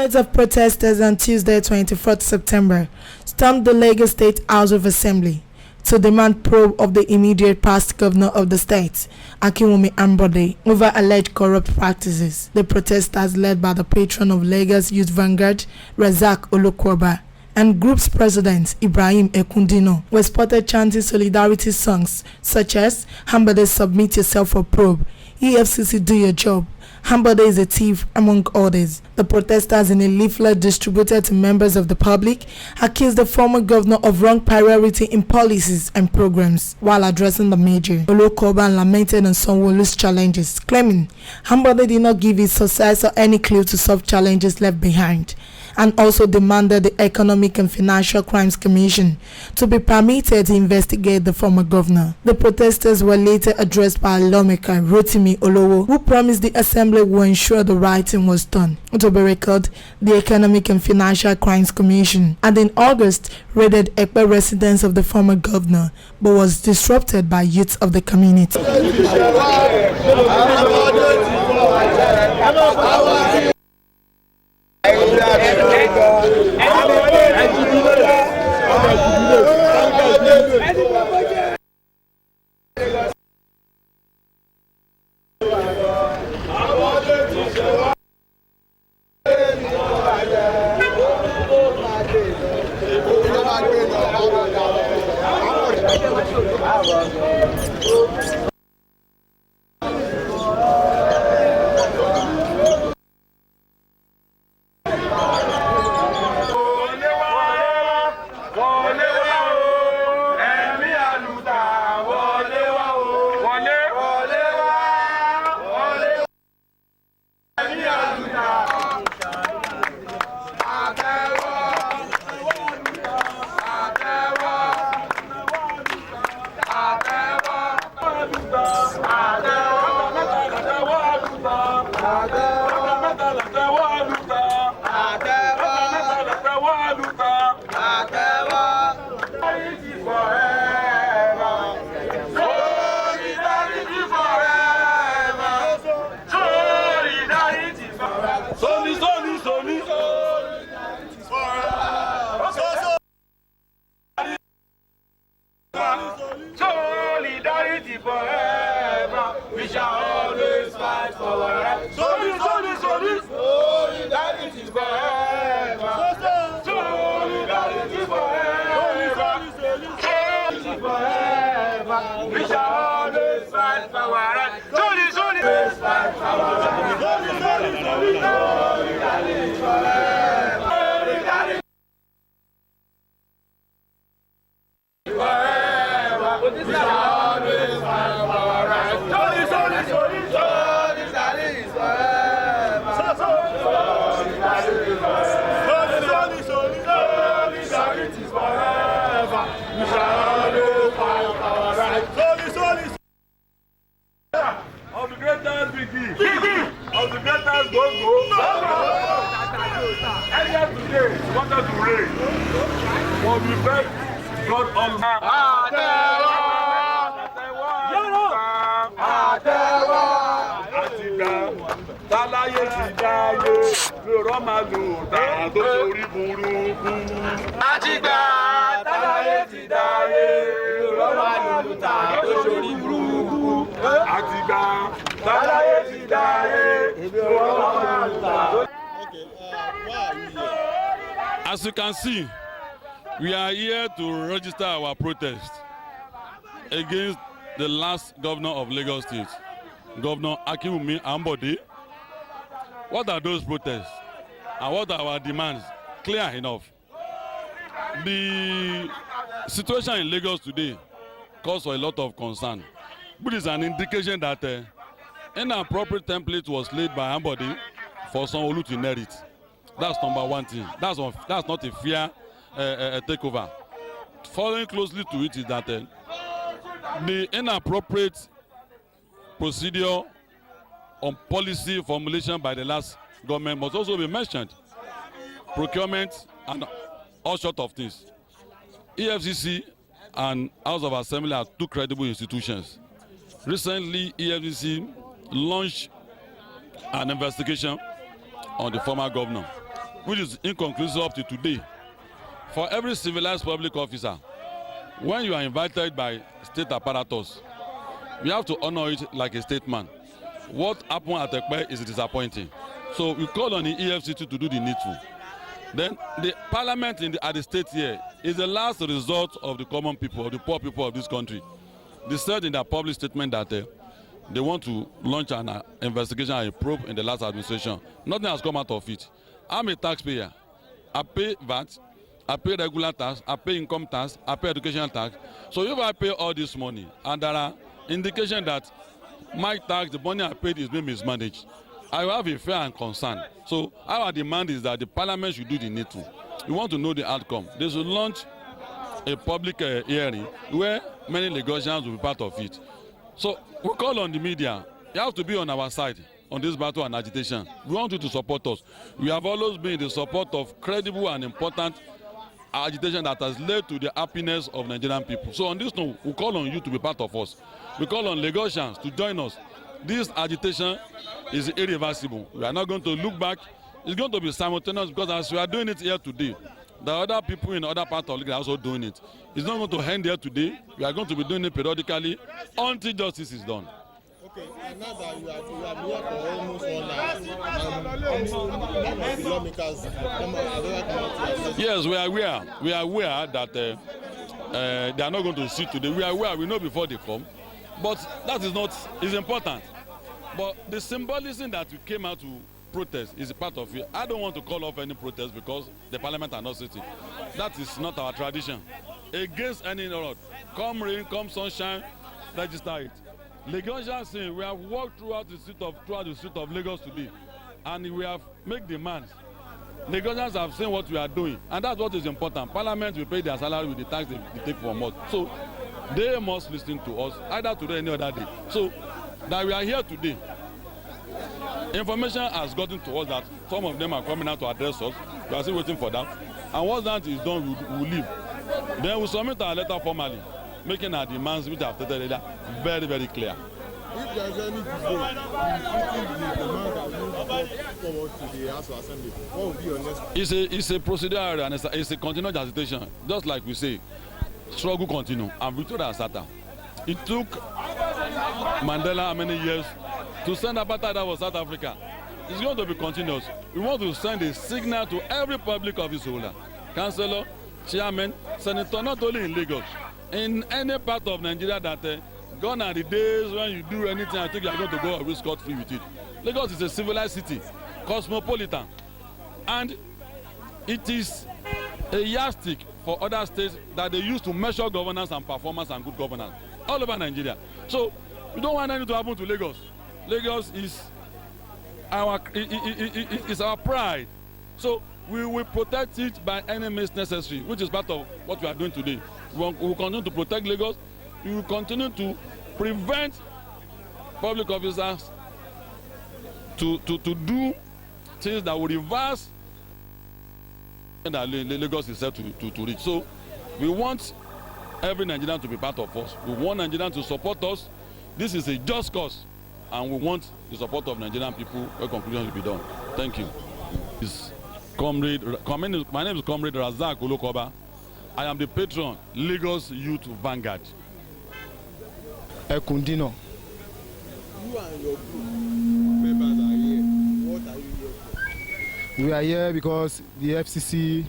Hundreds of protesters on Tuesday, 24th September, stormed the Lagos State House of Assembly to demand probe of the immediate past governor of the state, Ambode, over alleged corrupt practices. The protesters, led by the patron of Lagos Youth Vanguard, Razak Olokorba, and group's president Ibrahim Ekundino, were spotted chanting solidarity songs such as "Ambode, submit yourself for probe," "EFCC, do your job," "Ambode is a thief," among others. The protesters, in a leaflet distributed to members of the public, accused the former governor of wrong priority in policies and programs. While addressing the mayor, Olokoba lamented on Sanwo-Olu's challenges, claiming Ambode did not give his successor any clue to solve challenges left behind, and also demanded the Economic and Financial Crimes Commission to be permitted to investigate the former governor. The protesters were later addressed by lawmaker Rotimi Olowo, who promised the assembly will ensure the right thing was done. To be recorded, the Economic and Financial Crimes Commission had in August raided Ekpe residence of the former governor, but was disrupted by youths of the community. Solidarity forever. We shall always fight for our rights. Solidarity forever. Solidarity forever. We shall always fight for our rights. Solidarity forever. Of the greatest of the greatest go. Earlier today, wanted to rain. But we beg God Talaye ti dáyé, lọ́rọ̀ máa lò dáa tó sórí burúkú. Àtìgbà Talaye ti dáyé, lọ́rọ̀ máa lò dáa tó sórí burúkú. Àtìgbà Talaye ti dáyé, lọ́rọ̀ máa lò dáa. As you can see, we are here to register our protest against the last governor of Lagos State, Governor Ambode. What are those protests and what are our demands? Clear enough. The situation in Lagos today calls for a lot of concern, but it's an indication that inappropriate template was laid by Ambode for Sanwo-Olu to inherit. That's number one thing. That's not a fair takeover. Following closely to it is that the inappropriate procedure on policy formulation by the last government must also be mentioned. Procurement and all sorts of things. EFCC and House of Assembly are two credible institutions. Recently, EFCC launched an investigation on the former governor. which is inconclusive up to today. For every civilized public officer, when you are invited by state apparatus, we have to honor it like a statesman. What happened at Ekpe is disappointing. So we call on the EFCC to do the needful. Then the parliament at the state here is the last resort of the common people, of the poor people of this country. They said in their public statement that they want to launch an investigation and a probe in the last administration. Nothing has come out of it. I'm a taxpayer. I pay VAT, I pay regular tax, I pay income tax, I pay education tax. So if I pay all this money and there are indications that my tax, the money I paid is being mismanaged, I have a fear and concern. So our demand is that the parliament should do the needful. We want to know the outcome. They should launch a public hearing where many Lagosians will be part of it. So we call on the media. You have to be on our side on this battle and agitation. We want you to support us. We have always been in the support of credible and important agitation that has led to the happiness of Nigerian people. So on this note, we call on you to be part of us. We call on Lagosians to join us. This agitation is irreversible. We are not going to look back. It's going to be simultaneous because as we are doing it here today, the other people in other parts of the country are also doing it. It's not going to end here today. We are going to be doing it periodically until justice is done. Okay, and now that you have here for almost 1 hour, lawmakers yes, we are aware. We are aware that they are not going to sit today. We are aware. We know before they come, but that is not is important. But the symbolism that we came out to protest is a part of it. I don't want to call off any protest because the parliament are not sitting. That is not our tradition. Against any road, come rain, come sunshine, register it. Lagosians say we have walked throughout the street of Lagos today, and we have made demands. Lagosians have seen what we are doing, and that's what is important. Parliament will pay their salary with the tax they take from us. So they must listen to us either today or any other day. So that we are here today, information has gotten to us that some of them are coming out to address us. We are still waiting for that, and once that is done, we will leave. Then we submit our letter formally, making our demands, which I have stated earlier, very, very clear. If there is any delay in the demand that will brought forward to the House of Assembly, what will be your next? It's a procedural and it's a continuous agitation. Just like we say, struggle continue and victory has started. It took Mandela how many years to send apartheid out of South Africa. It's going to be continuous. We want to send a signal to every public office holder, councillor, chairman, senator, not only in Lagos, in any part of Nigeria that gone are the days when you do anything, I think you are going to go away scot-free with it. Lagos is a civilized city, cosmopolitan, and it is a yardstick for other states that they use to measure governance and performance and good governance all over Nigeria. So we don't want anything to happen to Lagos. Lagos is our pride. So we will protect it by any means necessary, which is part of what we are doing today. We will continue to protect Lagos. We will continue to prevent public officers to do things that will reverse that Lagos is set to reach. So we want every Nigerian to be part of us. We want Nigerians to support us. This is a just cause, and we want the support of Nigerian people where conclusion will be done. Thank you. My name is Comrade Razak Olokoba. I am the patron, Lagos Youth Vanguard. Ekundino. You and your group members are here. What are you here for? We are here because the FCC,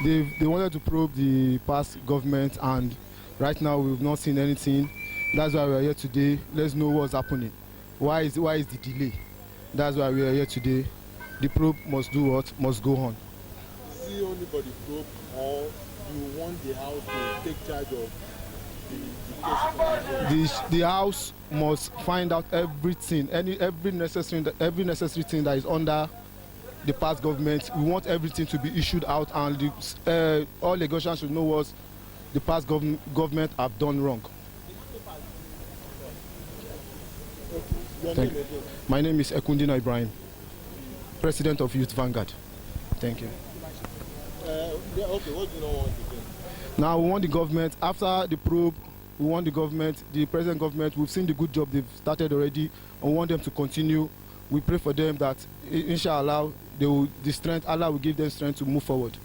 they wanted to probe the past government, and right now we've not seen anything. That's why we are here today. Let's know what's happening. Why is the delay? That's why we are here today. The probe must do what? Must go on. Is it only for the probe, or you want the House to take charge of the case? The House must find out everything, every necessary thing that is under the past government. We want everything to be issued out, and all Lagosians should know what the past government have done wrong. Thank you. My name is Ekundino Ibrahim, President of Youth Vanguard. Thank you. Okay, what do you want to do? Now we want the government, after the probe, the present government, we've seen the good job they've started already, and we want them to continue. we pray for them that inshallah the strength, Allah will give them strength to move forward.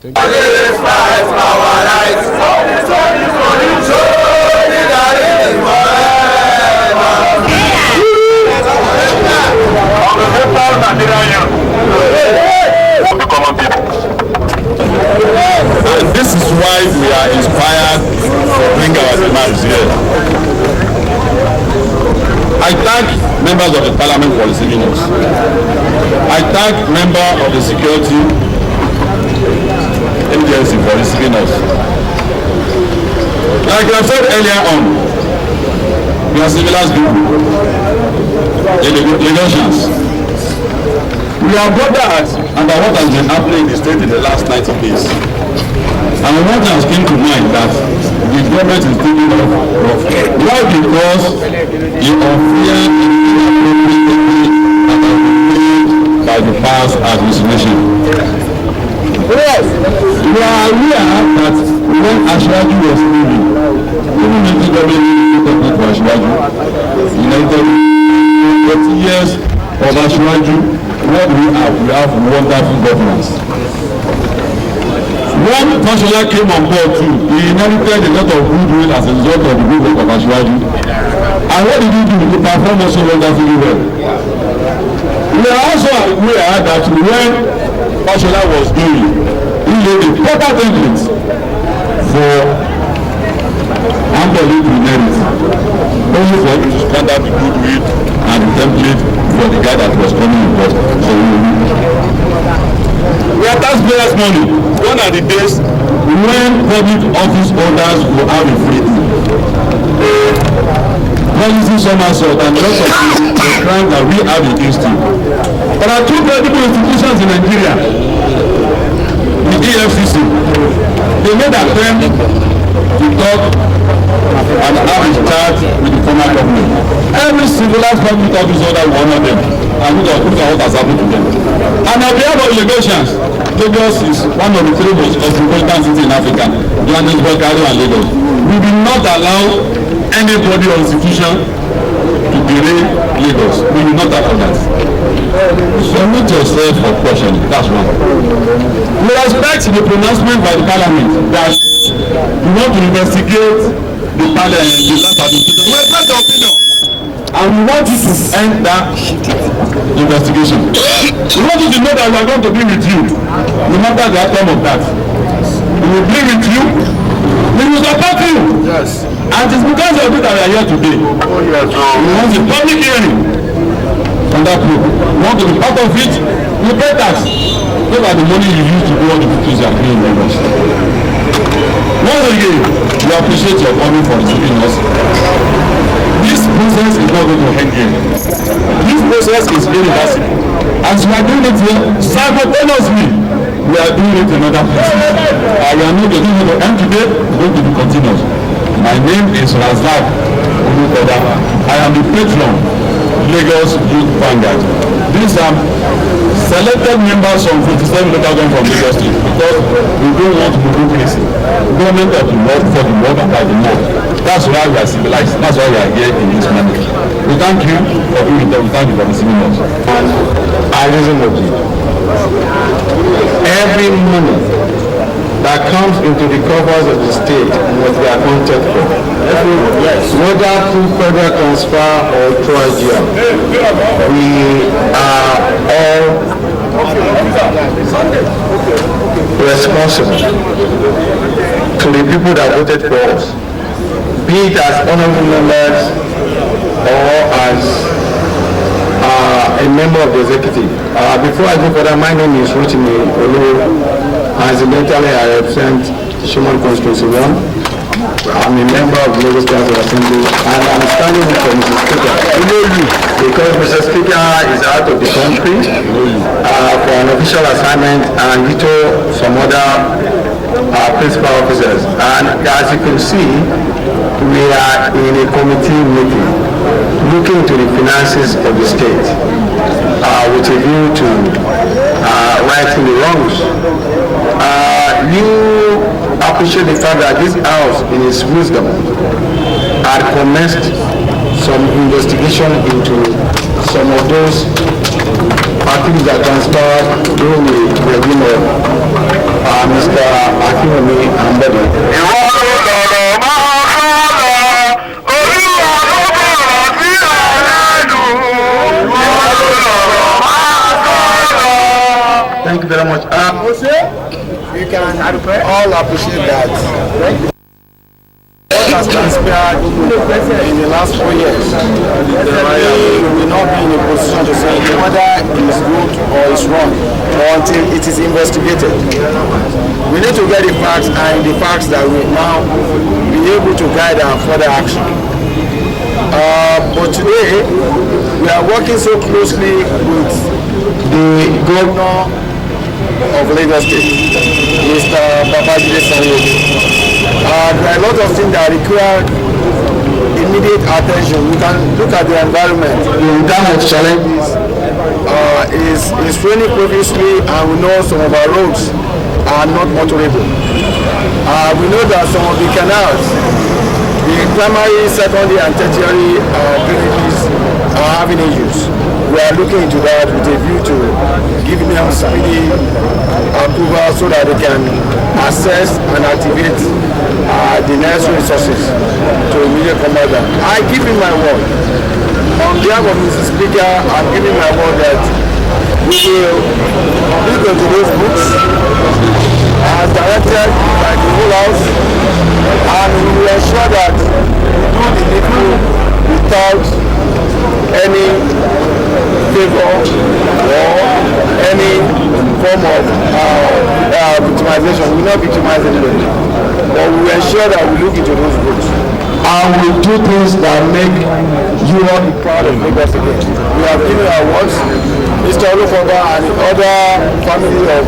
Thank you. And this is why we are inspired to bring our demands here. I thank members of the parliament for receiving us. I thank members of the security agency for receiving us. Like I said earlier on, we are civilized people, Lagosians. We are bothered about what has been happening in the state in the last 90 days. And what has came to mind that the government is taking off. Why? Because the unfair and inappropriate that has been made by the past administration. Yes, we are aware that when Ashwaju was leaving, even if the government did for Ashwaju, United 30 years of Ashwaju, what we have wonderful governance. When Fashola came on board too, he inherited a lot of goodwill as a result of the good work of Ashwaju. And what did he do? He performed also wonderfully well. We are also aware that when Fashola was doing, he laid a proper template for Ambode to inherit, only for him to squander the goodwill and the template for the guy that was coming on board. So we are taxpayers' money. Gone are the days when public office holders will have a free policy somersault and the rest of the crime that we have against you. There are two credible institutions in Nigeria. The EFCC, they made an attempt to talk and have a chat with the former government. Every civilized public office holder will honor them and look at what has happened to them. And on behalf of Lagosians, Lagos is one of the three most cosmopolitan cities in Africa, Johannesburg, Cairo and Lagos. We will not allow anybody or institution to derail Lagos. We will not allow that. Submit yourself for questioning. That's one. We respect the pronouncement by the parliament that we want to investigate the parliament, the last administration. We respect the opinion. And we want you to end that investigation. We want you to know that we are going to be with you, no matter the outcome of that. We will be with you. We will support you. Yes. And it's because of it that we are here today. Oh, yes. We want a public hearing on that group. We want to be part of it. We pay tax. Look at the money you use to do all the things you are doing in Lagos. Once again, we appreciate your coming for receiving us. This process is not going to end here. This process is irreversible. As we are doing it here, simultaneously, we are doing it in other places. We are not going to end today, we are going to be continuous. My name is Razak Olukoda. I am the patron, Lagos Youth Vanguard. These are selected members from 57 local governments from Lagos State because we don't want to do crazy. Government of the world for the world and by the world. That's why we are civilized. That's why we are here in this manner. We thank you for being with us. We thank you for receiving us. I reason with you. Every money that comes into the coffers of the state must be accounted for. Whether through federal transfer or through IGR, we are all responsible to the people that voted for us, be it as honorable members or as a member of the executive. Before I go further, my name is Rotimi Olu. Incidentally, I represent Shimon Constituency 1. I'm a member of the Lagos State Assembly and I'm standing in for Mr. Speaker. Because Mr. Speaker is out of the country for an official assignment and he told some other principal officers. And as you can see, we are in a committee meeting looking to the finances of the state with a view to righting the wrongs. You appreciate the fact that this house, in its wisdom, had commenced some investigation into some of those activities that transpired during the regime of Mr. Akinwumi Ambode. Thank you very much. You can all appreciate that. What has transpired in the last 4 years, we will not be in a position to say whether it is good or it's wrong until it is investigated. We need to get the facts, and the facts that will now be able to guide our further action. But today, we are working so closely with the governor of Lagos State, Mr. Babajide Sanwo-Olu. There are a lot of things that require immediate attention. We can look at the environment. The damage challenges is raining previously, and we know some of our roads are not motorable. We know that some of the canals, the primary, secondary, and tertiary drainages are having issues. We are looking into that with a view to giving them speedy approval so that they can assess and activate the necessary resources to immediately combat that. I give him my word. On behalf of Mr. Speaker, I'm giving my word that we will look into those books as directed by the whole house, and we will ensure that we do the needful without any favor or any form of victimization. We will not victimize anybody, but we will ensure that we look into those books and we do things that make you all be proud of Lagos again. We have given our words. Mr. Olufoba and the other family of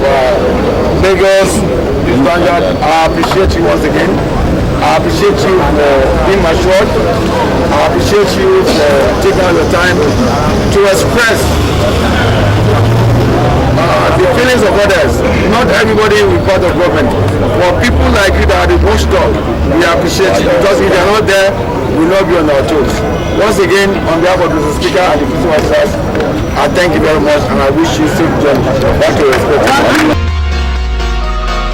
Lagos, I appreciate you once again. I appreciate you for being matured. I appreciate you for taking out the time to express the feelings of others. Not everybody will be part of government. For people like you that are the watchdog, we appreciate you, because if you are not there, we will not be on our toes. Once again, on behalf of the Speaker and the Officers, I thank you very much, and I wish you safe journey. Thank you.